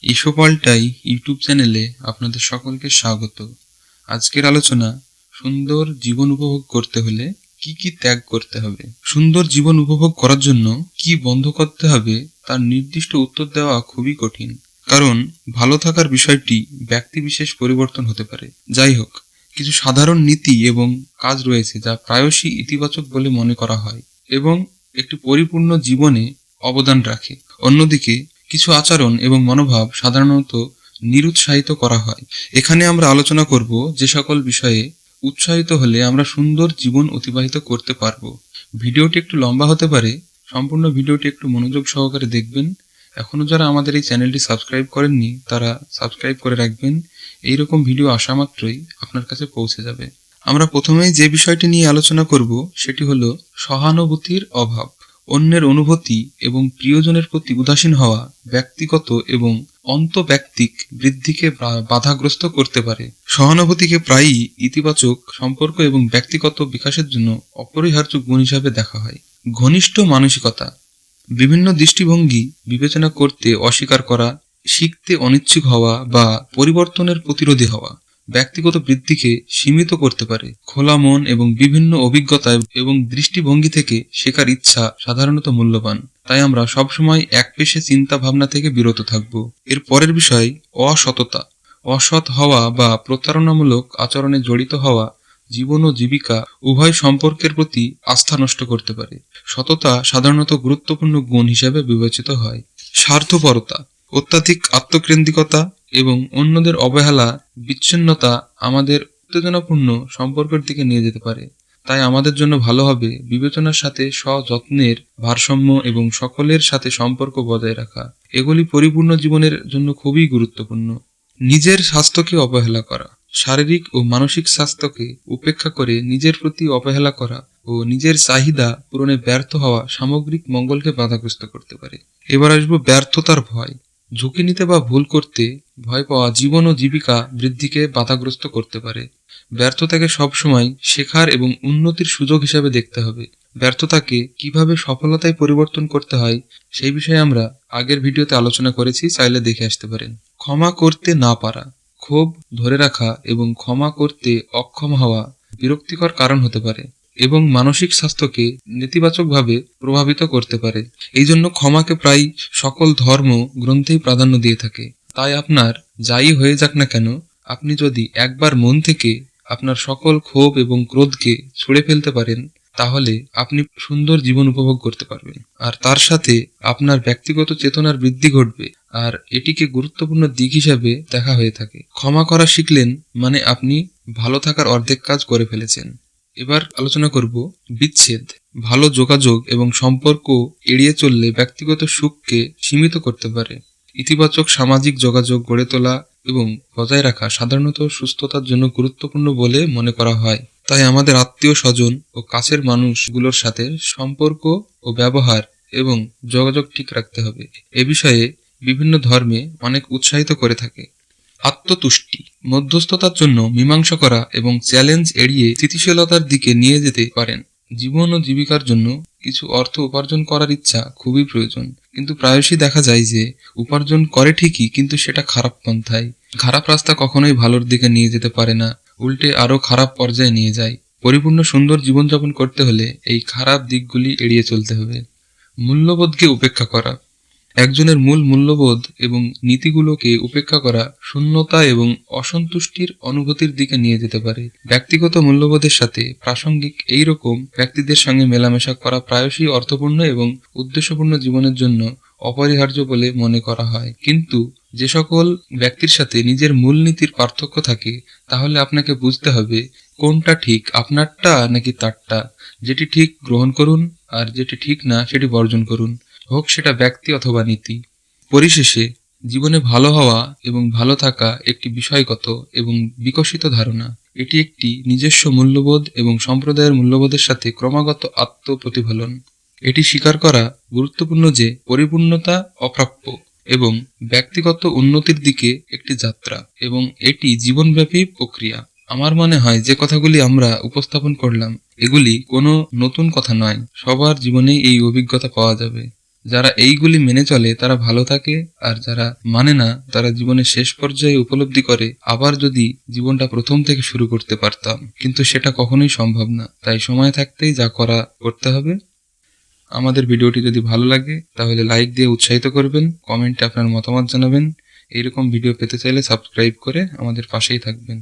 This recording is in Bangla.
ইসোপাল্টাই ইউটিউব চ্যানেলে আপনাদের সকলকে স্বাগত। আজকের আলোচনা, সুন্দর জীবন উপভোগ করতে হলে কি কি ত্যাগ করতে হবে। সুন্দর জীবন উপভোগ করার জন্য কি বন্ধ করতে হবে তার নির্দিষ্ট উত্তর দেওয়া খুবই কঠিন, কারণ ভালো থাকার বিষয়টি ব্যক্তি বিশেষ পরিবর্তন হতে পারে। যাই হোক, কিছু সাধারণ নীতি এবং কাজ রয়েছে যা প্রায়শই ইতিবাচক বলে মনে করা হয় এবং একটি পরিপূর্ণ জীবনে অবদান রাখে। অন্যদিকে কিছু আচরণ এবং মনোভাব সাধারণত নিরুৎসাহিত করা হয়। এখানে আমরা আলোচনা করব যে সকল বিষয়ে উৎসাহিত হলে আমরা সুন্দর জীবন অতিবাহিত করতে পারবো। ভিডিওটি একটু লম্বা হতে পারে, সম্পূর্ণ ভিডিওটি একটু মনোযোগ সহকারে দেখবেন। এখনো যারা আমাদের এই চ্যানেলটি সাবস্ক্রাইব করেননি তারা সাবস্ক্রাইব করে রাখবেন। এইরকম ভিডিও আসা মাত্রই আপনার কাছে পৌঁছে যাবে। আমরা প্রথমেই যে বিষয়টি নিয়ে আলোচনা করব সেটি হলো সহানুভূতির অভাব। অন্যের অনুভূতি এবং প্রিয়জনের প্রতি উদাসীন হওয়া ব্যক্তিগত এবং অন্তব্যক্তিক বৃদ্ধিকে বাধাগ্রস্ত করতে পারে। সহানুভূতিকে প্রায়ই ইতিবাচক সম্পর্ক এবং ব্যক্তিগত বিকাশের জন্য অপরিহার্য গুণ হিসাবে দেখা হয়। ঘনিষ্ঠ মানসিকতা, বিভিন্ন দৃষ্টিভঙ্গি বিবেচনা করতে অস্বীকার করা, শিখতে অনিচ্ছুক হওয়া বা পরিবর্তনের প্রতিরোধী হওয়া ব্যক্তিগত বৃদ্ধিকে সীমিত করতে পারে। খোলা মন এবং বিভিন্ন অভিজ্ঞতা এবং দৃষ্টিভঙ্গি থেকে শেখার ইচ্ছা সাধারণত মূল্যবান, তাই আমরা সবসময় একপেশে চিন্তা ভাবনা থেকে বিরত থাকব। এর পরের বিষয় অসততা। অসৎ হওয়া বা প্রতারণামূলক আচরণে জড়িত হওয়া জীবন ও জীবিকা উভয় সম্পর্কের প্রতি আস্থা নষ্ট করতে পারে। সততা সাধারণত গুরুত্বপূর্ণ গুণ হিসেবে বিবেচিত হয়। স্বার্থপরতা, অত্যাধিক আত্মকেন্দ্রিকতা এবং অন্যদের অবহেলা বিচ্ছিন্নতা আমাদের উত্তেজনাপূর্ণ সম্পর্কের দিকে নিয়ে যেতে পারে। তাই আমাদের জন্য ভালো হবে বিবেচনার সাথে সযত্নের ভারসাম্য এবং সকলের সাথে সম্পর্ক বজায় রাখা। এগুলি পরিপূর্ণ জীবনের জন্য খুবই গুরুত্বপূর্ণ। নিজের স্বাস্থ্যকে অবহেলা করা, শারীরিক ও মানসিক স্বাস্থ্যকে উপেক্ষা করে নিজের প্রতি অবহেলা করা ও নিজের চাহিদা পূরণে ব্যর্থ হওয়া সামগ্রিক মঙ্গলকে বাধাগ্রস্ত করতে পারে। এবার আসবো ব্যর্থতার ভয়। ঝুঁকি নিতে বা ভুল করতে ভয় পাওয়া জীবন ও জীবিকা বৃদ্ধিকে বাধাগ্রস্ত করতে পারে। ব্যর্থতাকে সবসময় শেখার এবং উন্নতির সুযোগ হিসাবে দেখতে হবে। ব্যর্থতাকে কিভাবে সফলতায় পরিবর্তন করতে হয় সেই বিষয়ে আমরা আগের ভিডিওতে আলোচনা করেছি, চাইলে দেখে আসতে পারেন। ক্ষমা করতে না পারা, ক্ষোভ ধরে রাখা এবং ক্ষমা করতে অক্ষম হওয়া বিরক্তিকর কারণ হতে পারে এবং মানসিক স্বাস্থ্যকে নেতিবাচকভাবে প্রভাবিত করতে পারে। এই জন্য ক্ষমাকে প্রায় সকল ধর্ম গ্রন্থেই প্রাধান্য দিয়ে থাকে। তাই আপনার যাই হয়ে যাক না কেন, আপনি যদি একবার মন থেকে আপনার সকল ক্ষোভ এবং ক্রোধকে ছুঁড়ে ফেলতে পারেন, তাহলে আপনি সুন্দর জীবন উপভোগ করতে পারবেন। আর তার সাথে আপনার ব্যক্তিগত চেতনার বৃদ্ধি ঘটবে, আর এটিকে গুরুত্বপূর্ণ দিক হিসাবে দেখা হয়ে থাকে। ক্ষমা করা শিখলেন মানে আপনি ভালো থাকার অর্ধেক কাজ করে ফেলেছেন। এবার আলোচনা করব বিচ্ছেদ। ভালো যোগাযোগ এবং সম্পর্ক এড়িয়ে চললে ব্যক্তিগত সুখকে সীমিত করতে পারে। ইতিবাচক সামাজিক যোগাযোগ গড়ে তোলা এবং বজায় রাখা সাধারণত সুস্থতার জন্য গুরুত্বপূর্ণ বলে মনে করা হয়। তাই আমাদের আত্মীয় স্বজন ও কাছের মানুষগুলোর সাথে সম্পর্ক ও ব্যবহার এবং যোগাযোগ ঠিক রাখতে হবে। এ বিষয়ে বিভিন্ন ধর্মে অনেক উৎসাহিত করে থাকে। আত্মতুষ্টি, মধ্যস্থতার জন্য মীমাংসা করা এবং চ্যালেঞ্জ এড়িয়ে স্থিতিশীলতার দিকে নিয়ে যেতে পারেন। জীবন ও জীবিকার জন্য কিছু অর্থ উপার্জন করার ইচ্ছা খুবই প্রয়োজন, কিন্তু প্রায়শই দেখা যায় যে উপার্জন করে ঠিকই, কিন্তু সেটা খারাপ পন্থায়। খারাপ রাস্তা কখনোই ভালোর দিকে নিয়ে যেতে পারে না, উল্টে আরো খারাপ পর্যায়ে নিয়ে যায়। পরিপূর্ণ সুন্দর জীবনযাপন করতে হলে এই খারাপ দিকগুলি এড়িয়ে চলতে হবে। মূল্যবোধকে উপেক্ষা করা, একজনের মূল মূল্যবোধ এবং নীতিগুলোকে উপেক্ষা করা শূন্যতা এবং অসন্তুষ্টির অনুভূতির দিকে নিয়ে যেতে পারে। ব্যক্তিগত মূল্যবোধের সাথে প্রাসঙ্গিক এই রকম ব্যক্তিদের সঙ্গে মেলামেশা করা প্রায়শই অর্থপূর্ণ এবং উদ্দেশ্যপূর্ণ জীবনের জন্য অপরিহার্য বলে মনে করা হয়। কিন্তু যে সকল ব্যক্তির সাথে নিজের মূলনীতির পার্থক্য থাকে, তাহলে আপনাকে বুঝতে হবে কোনটা ঠিক, আপনারটা নাকি তারটা। যেটি ঠিক গ্রহণ করুন, আর যেটি ঠিক না সেটি বর্জন করুন, হোক সেটা ব্যক্তি অথবা নীতি। পরিশেষে জীবনে ভালো হওয়া এবং ভালো থাকা একটি বিষয়গত এবং বিকশিত ধারণা। এটি একটি নিজস্ব মূল্যবোধ এবং সম্প্রদায়ের মূল্যবোধের সাথে ক্রমাগত আত্মপ্রতিফলন। এটি স্বীকার করা গুরুত্বপূর্ণ যে পরিপূর্ণতা অপ্রাপ্য এবং ব্যক্তিগত উন্নতির দিকে একটি যাত্রা, এবং এটি জীবনব্যাপী প্রক্রিয়া। আমার মনে হয় যে কথাগুলি আমরা উপস্থাপন করলাম এগুলি কোনো নতুন কথা নয়, সবার জীবনেই এই অভিজ্ঞতা পাওয়া যাবে। যারা এইগুলি মেনে চলে তারা ভালো থাকে, আর যারা মানে না তারা জীবনের শেষ পর্যায়ে উপলব্ধি করে আবার যদি জীবনটা প্রথম থেকে শুরু করতে পারতাম, কিন্তু সেটা কখনোই সম্ভব না। তাই সময় থাকতেই যা করা করতে হবে। আমাদের ভিডিওটি যদি ভালো লাগে তাহলে লাইক দিয়ে উৎসাহিত করবেন, কমেন্টে আপনার মতামত জানাবেন। এইরকম ভিডিও পেতে চাইলে সাবস্ক্রাইব করে আমাদের পাশেই থাকবেন।